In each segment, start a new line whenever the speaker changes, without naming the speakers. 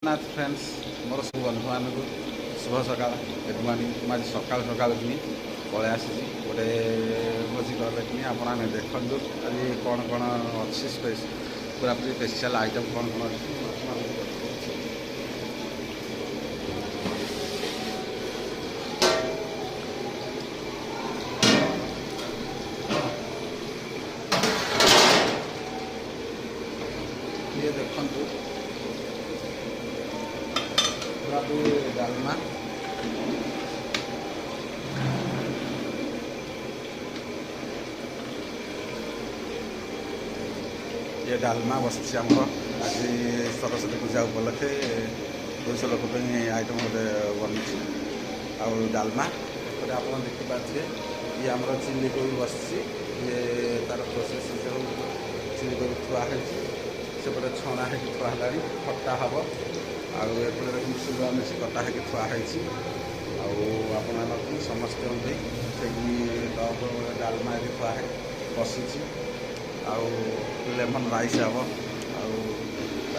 नाथ friends मोर सब बंधु मानक शुभ सका गुड मॉर्निंग मैं सका सका कि पलि आसी गोटे भोजी घर कि आप देखु आज कौन कौन अच्छी पूरा पूरी स्पेशल आइटम कौन कौन अच्छी ये देखु पूरा पूरी डालमा ये डालमा बस आम आज सरस्वती पूजा उपलक्षे 200 लोक आइटम गोटे बनी डालमा आप देखिपे ये आम चिल्ली कोबी बस ये तार प्रोसेस जो चिल्ली कोबी थुआई सेपटे छणा हो थुआला खटा हम आउे सुगा मिसी कटा हो थुआई आप समस्त टप डालमा थुआई बसी आउ लेमन राइस हम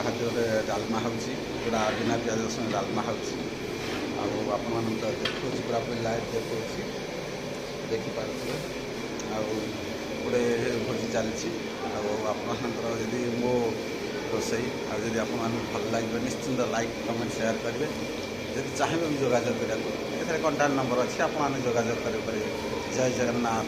आदि डालमा होगा बिना प्याज रसुण डालमा हो देखो पूरा पूरी लाइव देखो देखिपे गोटे भोजी चलती जदि मो रोसई आदि आप भल लगे निश्चिंत लाइक कमेंट शेयर करेंगे जब चाहिए भी जोगाजोग करा कंटाक्ट नंबर अच्छी आप जोगाजोग करेंगे। जय जगन्नाथ।